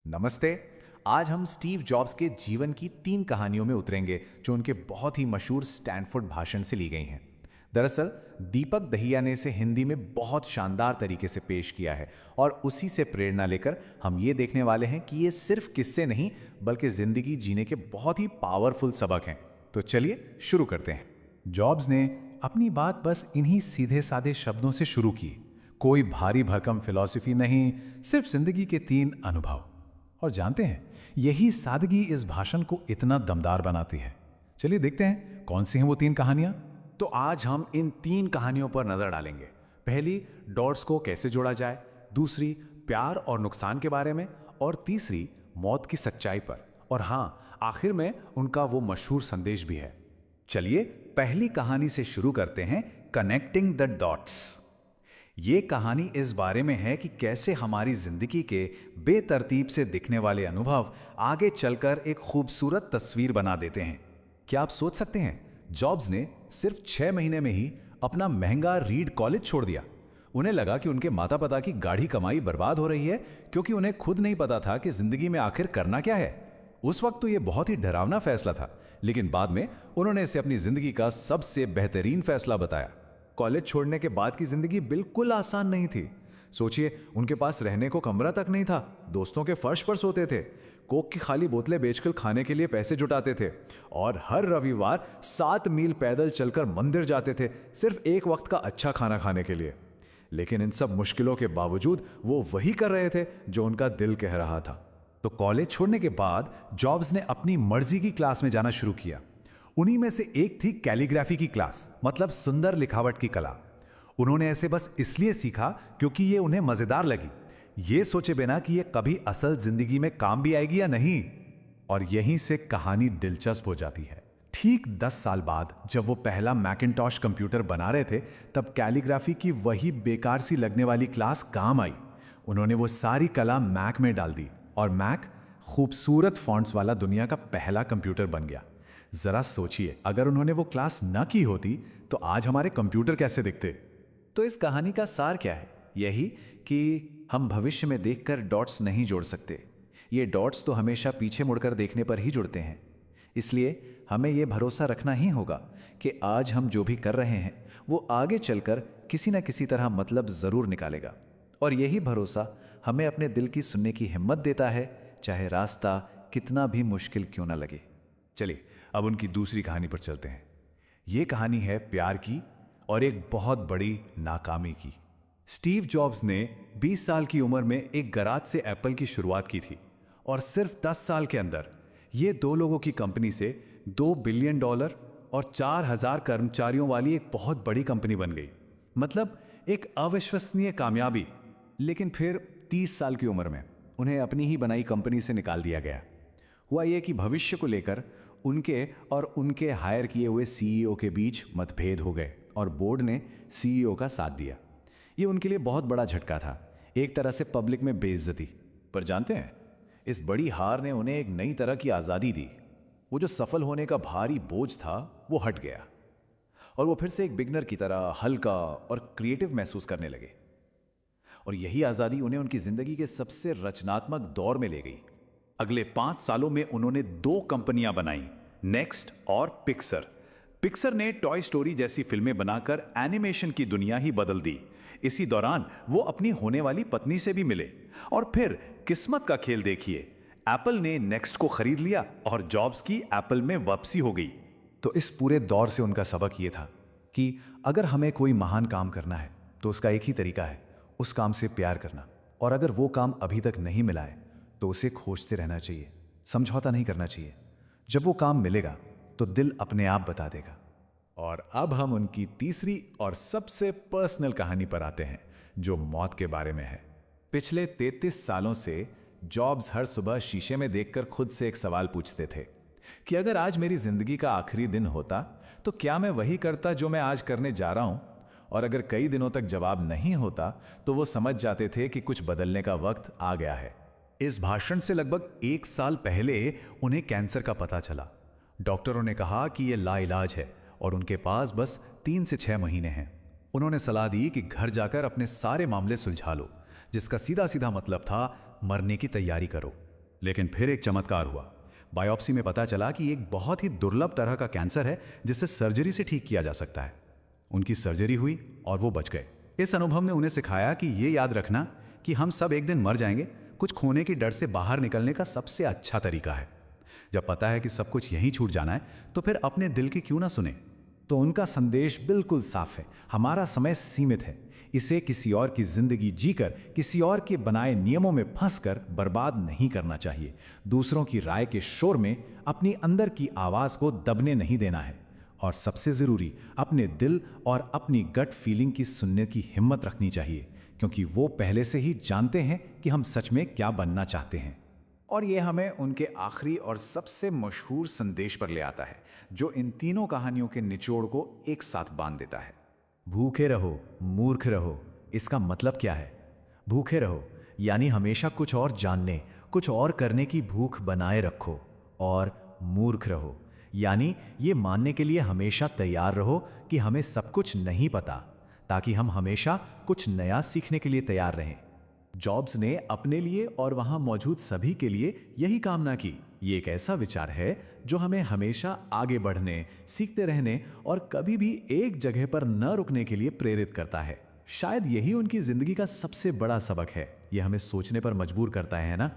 नमस्ते। आज हम स्टीव जॉब्स के जीवन की 3 कहानियों में उतरेंगे जो उनके बहुत ही मशहूर स्टैनफोर्ड भाषण से ली गई हैं। दरअसल दीपक दहिया ने इसे हिंदी में बहुत शानदार तरीके से पेश किया है और उसी से प्रेरणा लेकर हम ये देखने वाले हैं कि ये सिर्फ किस्से नहीं बल्कि जिंदगी जीने के बहुत ही पावरफुल सबक हैं। तो चलिए शुरू करते हैं। जॉब्स ने अपनी बात बस इन्हीं सीधे साधे शब्दों से शुरू की। कोई भारी भरकम फिलॉसफी नहीं, सिर्फ जिंदगी के 3 अनुभव। और जानते हैं यही सादगी इस भाषण को इतना दमदार बनाती है। चलिए देखते हैं कौन सी हैं वो 3 कहानियां। तो आज हम इन 3 कहानियों पर नजर डालेंगे। पहली, डॉट्स को कैसे जोड़ा जाए, दूसरी प्यार और नुकसान के बारे में, और तीसरी मौत की सच्चाई पर। और हाँ, आखिर में उनका वो मशहूर संदेश भी है। चलिए पहली कहानी से शुरू करते हैं, कनेक्टिंग द डॉट्स। ये कहानी इस बारे में है कि कैसे हमारी जिंदगी के बेतरतीब से दिखने वाले अनुभव आगे चलकर एक खूबसूरत तस्वीर बना देते हैं। क्या आप सोच सकते हैं, जॉब्स ने सिर्फ 6 महीने में ही अपना महंगा रीड कॉलेज छोड़ दिया। उन्हें लगा कि उनके माता पिता की गाढ़ी कमाई बर्बाद हो रही है क्योंकि उन्हें खुद नहीं पता था कि जिंदगी में आखिर करना क्या है। उस वक्त तो यह बहुत ही डरावना फैसला था, लेकिन बाद में उन्होंने इसे अपनी जिंदगी का सबसे बेहतरीन फैसला बताया। कॉलेज छोड़ने के बाद की जिंदगी बिल्कुल आसान नहीं थी। सोचिए, उनके पास रहने को कमरा तक नहीं था, दोस्तों के फर्श पर सोते थे, कोक की खाली बोतलें बेचकर खाने के लिए पैसे जुटाते थे और हर रविवार 7 मील पैदल चलकर मंदिर जाते थे, सिर्फ एक वक्त का अच्छा खाना खाने के लिए। लेकिन इन सब मुश्किलों के बावजूद वो वही कर रहे थे जो उनका दिल कह रहा था। तो कॉलेज छोड़ने के बाद जॉब्स ने अपनी मर्जी की क्लास में जाना शुरू किया। उन्हीं में से एक थी कैलीग्राफी की क्लास, मतलब सुंदर लिखावट की कला। उन्होंने ऐसे बस इसलिए सीखा क्योंकि ये उन्हें मजेदार लगी, ये सोचे बिना कि ये कभी असल जिंदगी में काम भी आएगी या नहीं। और यहीं से कहानी दिलचस्प हो जाती है। ठीक 10 साल बाद जब वो पहला मैकिन्टॉश कंप्यूटर बना रहे थे, तब कैलीग्राफी की वही बेकार सी लगने वाली क्लास काम आई। उन्होंने वो सारी कला मैक में डाल दी और मैक खूबसूरत फॉन्ट्स वाला दुनिया का पहला कंप्यूटर बन गया। जरा सोचिए, अगर उन्होंने वो क्लास न की होती तो आज हमारे कंप्यूटर कैसे दिखते। तो इस कहानी का सार क्या है? यही कि हम भविष्य में देखकर डॉट्स नहीं जोड़ सकते। ये डॉट्स तो हमेशा पीछे मुड़कर देखने पर ही जुड़ते हैं। इसलिए हमें ये भरोसा रखना ही होगा कि आज हम जो भी कर रहे हैं वो आगे चलकर किसी न किसी तरह मतलब जरूर निकालेगा। और यही भरोसा हमें अपने दिल की सुनने की हिम्मत देता है, चाहे रास्ता कितना भी मुश्किल क्यों ना लगे। चलिए अब उनकी दूसरी कहानी पर चलते हैं। यह कहानी है प्यार की और एक बहुत बड़ी नाकामी की। स्टीव जॉब्स ने 20 साल की उम्र में एक गराज से एप्पल की शुरुआत की थी और सिर्फ 10 साल के अंदर ये 2 लोगों की कंपनी से $2 बिलियन और 4000 कर्मचारियों वाली एक बहुत बड़ी कंपनी बन गई। मतलब एक अविश्वसनीय कामयाबी। लेकिन फिर 30 साल की उम्र में उन्हें अपनी ही बनाई कंपनी से निकाल दिया गया। हुआ यह कि भविष्य को लेकर उनके और उनके हायर किए हुए सीईओ के बीच मतभेद हो गए और बोर्ड ने सीईओ का साथ दिया। ये उनके लिए बहुत बड़ा झटका था, एक तरह से पब्लिक में बेइज्जती। पर जानते हैं, इस बड़ी हार ने उन्हें एक नई तरह की आज़ादी दी। वो जो सफल होने का भारी बोझ था वो हट गया और वो फिर से एक बिगनर की तरह हल्का और क्रिएटिव महसूस करने लगे। और यही आज़ादी उन्हें उनकी ज़िंदगी के सबसे रचनात्मक दौर में ले गई। अगले 5 सालों में उन्होंने 2 कंपनियां बनाई, नेक्स्ट और पिक्सर। पिक्सर ने टॉय स्टोरी जैसी फिल्में बनाकर एनिमेशन की दुनिया ही बदल दी। इसी दौरान वो अपनी होने वाली पत्नी से भी मिले और फिर किस्मत का खेल देखिए, एप्पल ने नेक्स्ट को खरीद लिया और जॉब्स की एप्पल में वापसी हो गई। तो इस पूरे दौर से उनका सबक ये था कि अगर हमें कोई महान काम करना है तो उसका एक ही तरीका है, उस काम से प्यार करना। और अगर वो काम अभी तक नहीं मिला है तो उसे खोजते रहना चाहिए, समझौता नहीं करना चाहिए। जब वो काम मिलेगा तो दिल अपने आप बता देगा। और अब हम उनकी तीसरी और सबसे पर्सनल कहानी पर आते हैं जो मौत के बारे में है। पिछले 33 सालों से जॉब्स हर सुबह शीशे में देखकर खुद से एक सवाल पूछते थे कि अगर आज मेरी जिंदगी का आखिरी दिन होता तो क्या मैं वही करता जो मैं आज करने जा रहा हूं। और अगर कई दिनों तक जवाब नहीं होता तो वो समझ जाते थे कि कुछ बदलने का वक्त आ गया है। इस भाषण से लगभग 1 साल पहले उन्हें कैंसर का पता चला। डॉक्टरों ने कहा कि यह लाइलाज है और उनके पास बस 3 से 6 महीने हैं। उन्होंने सलाह दी कि घर जाकर अपने सारे मामले सुलझा लो, जिसका सीधा सीधा मतलब था मरने की तैयारी करो। लेकिन फिर एक चमत्कार हुआ। बायोप्सी में पता चला कि एक बहुत ही दुर्लभ तरह का कैंसर है जिसे सर्जरी से ठीक किया जा सकता है। उनकी सर्जरी हुई और वो बच गए। इस अनुभव ने उन्हें सिखाया कि ये याद रखना कि हम सब एक दिन मर जाएंगे, कुछ खोने की डर से बाहर निकलने का सबसे अच्छा तरीका है। जब पता है कि सब कुछ यहीं छूट जाना है, तो फिर अपने दिल की क्यों ना सुने। तो उनका संदेश बिल्कुल साफ है, हमारा समय सीमित है। इसे किसी और की जिंदगी जीकर, किसी और के बनाए नियमों में फंसकर बर्बाद नहीं करना चाहिए। दूसरों की राय के शोर में अपनी अंदर की आवाज को दबने नहीं देना है। और सबसे जरूरी, अपने दिल और अपनी गट फीलिंग की सुनने की हिम्मत रखनी चाहिए, क्योंकि वो पहले से ही जानते हैं कि हम सच में क्या बनना चाहते हैं। और ये हमें उनके आखिरी और सबसे मशहूर संदेश पर ले आता है, जो इन तीनों कहानियों के निचोड़ को एक साथ बांध देता है। भूखे रहो, मूर्ख रहो। इसका मतलब क्या है? भूखे रहो यानी हमेशा कुछ और जानने, कुछ और करने की भूख बनाए रखो। और मूर्ख रहो यानी ये मानने के लिए हमेशा तैयार रहो कि हमें सब कुछ नहीं पता, ताकि हम हमेशा कुछ नया सीखने के लिए तैयार रहें। जॉब्स ने अपने लिए और वहां मौजूद सभी के लिए यही कामना की। ये एक ऐसा विचार है जो हमें हमेशा आगे बढ़ने, सीखते रहने और कभी भी एक जगह पर न रुकने के लिए प्रेरित करता है। शायद यही उनकी जिंदगी का सबसे बड़ा सबक है। यह हमें सोचने पर मजबूर करता है ना।